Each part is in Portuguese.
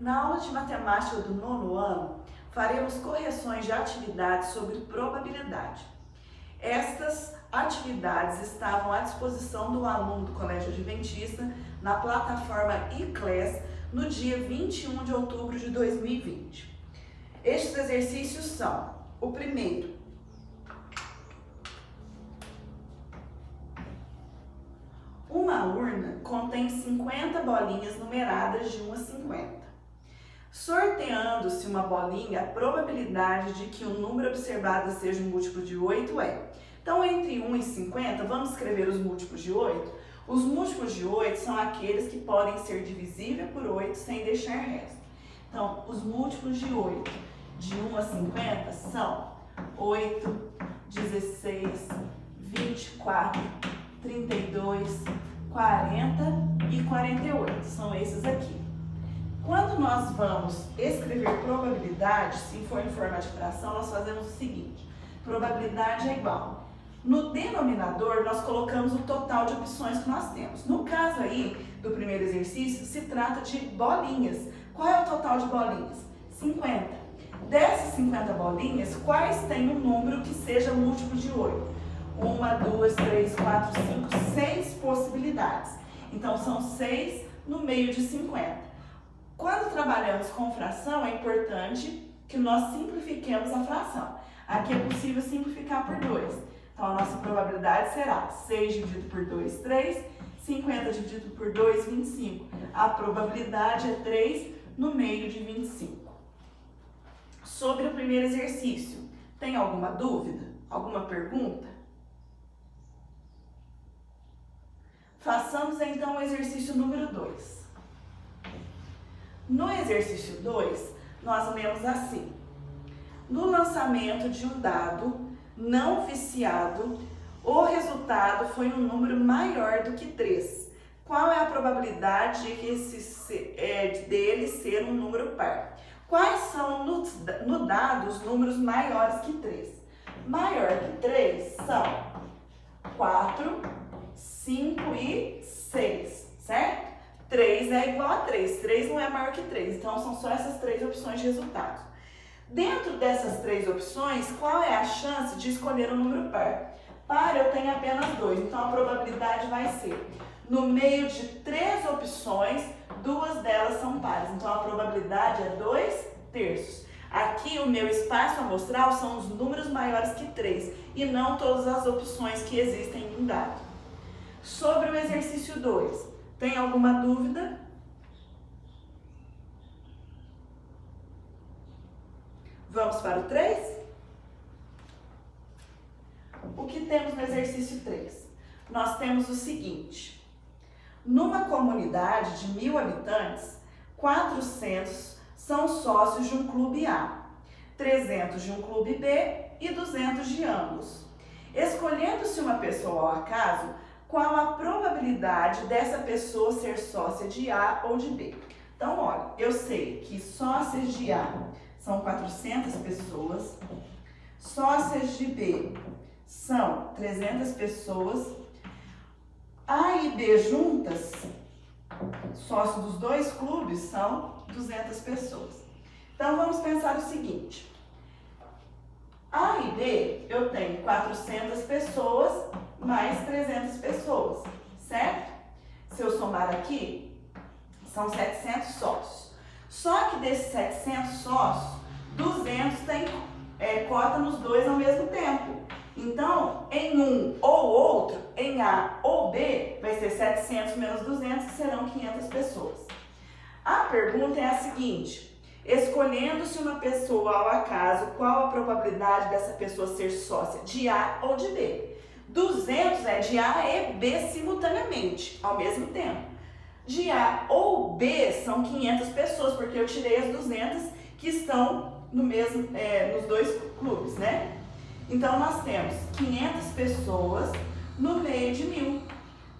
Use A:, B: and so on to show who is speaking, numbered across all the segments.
A: Na aula de matemática do 9º ano, faremos correções de atividades sobre probabilidade. Estas atividades estavam à disposição do aluno do Colégio Adventista na plataforma eClass no dia 21 de outubro de 2020. Estes exercícios são: o primeiro, uma urna contém 50 bolinhas numeradas de 1 a 50. Sorteando-se uma bolinha, a probabilidade de que o número observado seja um múltiplo de 8 é... Então, entre 1 e 50, vamos escrever os múltiplos de 8? Os múltiplos de 8 são aqueles que podem ser divisíveis por 8 sem deixar resto. Então, os múltiplos de 8 de 1 a 50 são 8, 16, 24, 32, 40 e 48. São esses aqui. Quando nós vamos escrever probabilidade, se for em forma de fração, nós fazemos o seguinte: probabilidade é igual. No denominador, nós colocamos o total de opções que nós temos. No caso aí do primeiro exercício, se trata de bolinhas. Qual é o total de bolinhas? 50. Dessas 50 bolinhas, quais têm um número que seja múltiplo de 8? 1, 2, 3, 4, 5, 6 possibilidades. Então, são 6 no meio de 50. Quando trabalhamos com fração, é importante que nós simplifiquemos a fração. Aqui é possível simplificar por 2. Então, a nossa probabilidade será 6 dividido por 2, 3. 50 dividido por 2, 25. A probabilidade é 3 no meio de 25. Sobre o primeiro exercício, tem alguma dúvida? Alguma pergunta? Façamos então o exercício número 2. No exercício 2, nós lemos assim: no lançamento de um dado não viciado, o resultado foi um número maior do que 3. Qual é a probabilidade de que dele ser um número par? Quais são no dado os números maiores que 3? Maior que 3 são 4, 5 e 6, certo? 3 é igual a 3, 3 não é maior que 3, então são só essas 3 opções de resultado. Dentro dessas 3 opções, qual é a chance de escolher um número par? Par eu tenho apenas 2, então a probabilidade vai ser, no meio de 3 opções, 2 delas são pares, então a probabilidade é 2/3. Aqui o meu espaço amostral são os números maiores que 3 e não todas as opções que existem em um dado. Sobre o exercício 2, tem alguma dúvida? Vamos para o 3? O que temos no exercício 3? Nós temos o seguinte: numa comunidade de 1.000 habitantes, 400 são sócios de um clube A, 300 de um clube B e 200 de ambos. Escolhendo-se uma pessoa ao acaso, qual a probabilidade dessa pessoa ser sócia de A ou de B? Então, olha, eu sei que sócias de A são 400 pessoas, sócias de B são 300 pessoas, A e B juntas, sócios dos 2 clubes, são 200 pessoas. Então, vamos pensar o seguinte: A e B, eu tenho 400 pessoas mais 300 pessoas, certo? Se eu somar aqui, são 700 sócios. Só que desses 700 sócios, 200 tem cota nos 2 ao mesmo tempo. Então, em um ou outro, em A ou B, vai ser 700 menos 200, que serão 500 pessoas. A pergunta é a seguinte: escolhendo-se uma pessoa ao acaso, qual a probabilidade dessa pessoa ser sócia de A ou de B? 200 é de A e B simultaneamente, ao mesmo tempo. De A ou B são 500 pessoas, porque eu tirei as 200 que estão no mesmo, nos 2 clubes, né? Então, nós temos 500 pessoas no meio de 1.000.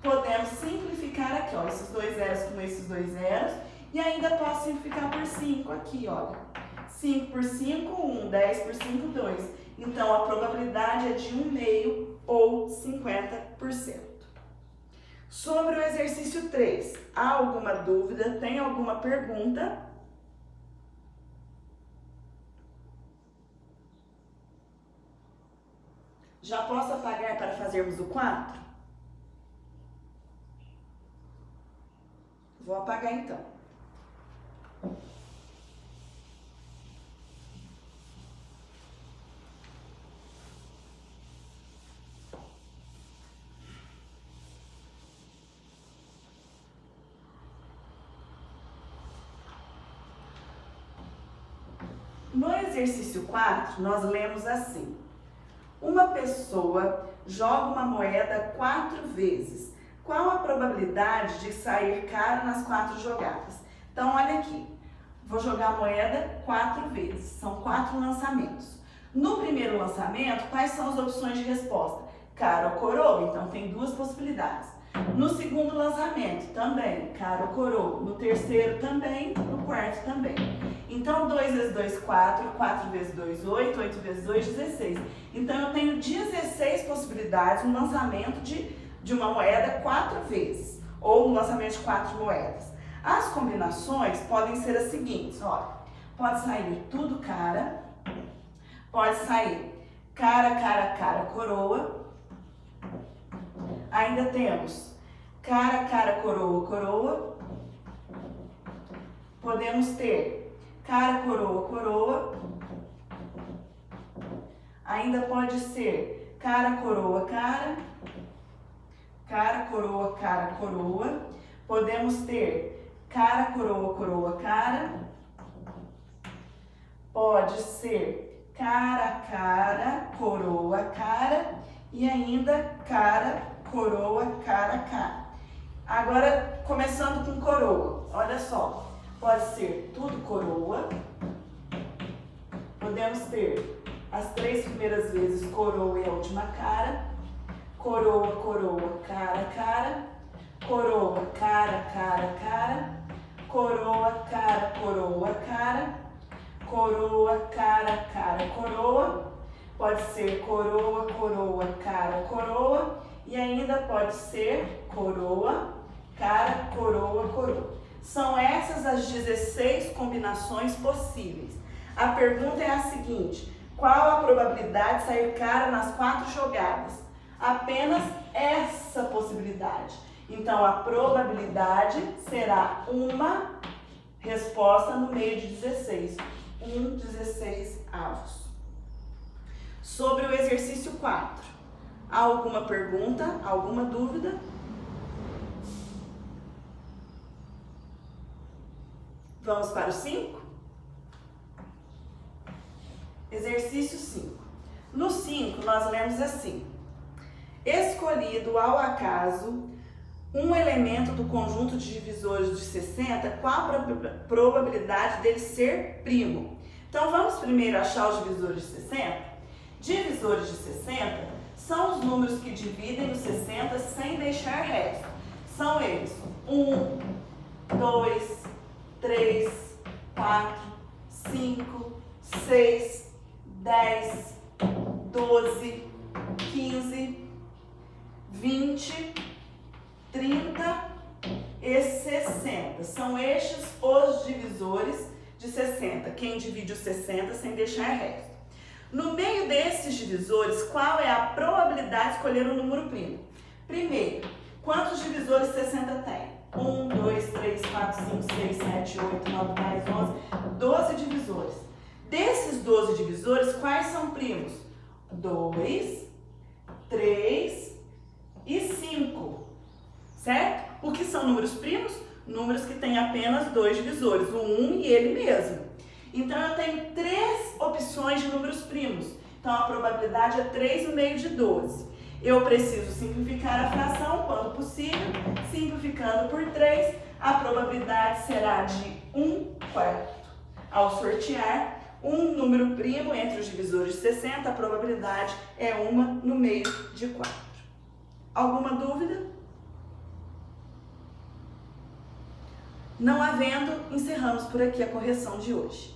A: Podemos simplificar aqui, ó, esses 2 zeros com esses 2 zeros, e ainda posso simplificar por 5 aqui, olha. 5 por 5, 1, 10 por 5, 2. Então, a probabilidade é de 1/2 ou 50%. Sobre o exercício 3, há alguma dúvida? Tem alguma pergunta? Já posso apagar para fazermos o 4? Vou apagar então. No exercício 4, nós lemos assim: uma pessoa joga uma moeda 4 vezes. Qual a probabilidade de sair cara nas 4 jogadas? Então, olha aqui. Vou jogar a moeda 4 vezes. São 4 lançamentos. No primeiro lançamento, quais são as opções de resposta? Cara ou coroa? Então, tem 2 possibilidades. No segundo lançamento, também, cara ou coroa. No terceiro, também. No quarto, também. Então, 2 vezes 2, 4. 4 vezes 2, 8. 8 vezes 2, 16. Então, eu tenho 16 possibilidades no lançamento de uma moeda 4 vezes. Ou no lançamento de 4 moedas. As combinações podem ser as seguintes, olha. Pode sair tudo cara. Pode sair cara, cara, cara, coroa. Ainda temos cara, cara, coroa, coroa. Podemos ter cara, coroa, coroa. Ainda pode ser cara, coroa, cara. Cara, coroa, cara, coroa. Podemos ter cara, coroa, coroa, cara. Pode ser cara, cara, coroa, cara. E ainda cara, coroa, cara, cara. Agora, começando com coroa. Olha só. Pode ser tudo coroa. Podemos ter as 3 primeiras vezes coroa e a última cara. Coroa, coroa, cara, cara. Coroa, cara, cara, cara. Coroa, cara, coroa, cara. Coroa, cara, cara, coroa. Pode ser coroa, coroa, cara, coroa. E ainda pode ser coroa, cara, coroa, coroa. São essas as 16 combinações possíveis. A pergunta é a seguinte: qual a probabilidade de sair cara nas 4 jogadas? Apenas essa possibilidade. Então, a probabilidade será uma resposta no meio de 16. 16 avos. Sobre o exercício 4. Há alguma pergunta? Alguma dúvida? Vamos para o 5? Exercício 5. No 5, nós lemos assim: escolhido ao acaso um elemento do conjunto de divisores de 60, qual a probabilidade dele ser primo? Então, vamos primeiro achar os divisores de 60? Divisores de 60 são os números que dividem os 60 sem deixar resto. São eles: 1, 2, 3, 4, 5, 6, 10, 12, 15, 20, 30 e 60. São estes os divisores de 60. Quem divide os 60 sem deixar resto. No meio desses divisores, qual é a probabilidade de escolher um número primo? Primeiro, quantos divisores 60 tem? 1, 2, 3, 4, 5, 6, 7, 8, 9, 10, 11, 12 divisores. Desses 12 divisores, quais são primos? 2, 3 e 5, certo? O que são números primos? Números que têm apenas 2 divisores, o 1 e ele mesmo. Então, eu tenho 3 opções de números primos. Então, a probabilidade é 3 no meio de 12. Eu preciso simplificar a fração quando possível. Simplificando por 3, a probabilidade será de 1/4. Ao sortear um número primo entre os divisores de 60, a probabilidade é 1 no meio de 4. Alguma dúvida? Não havendo, encerramos por aqui a correção de hoje.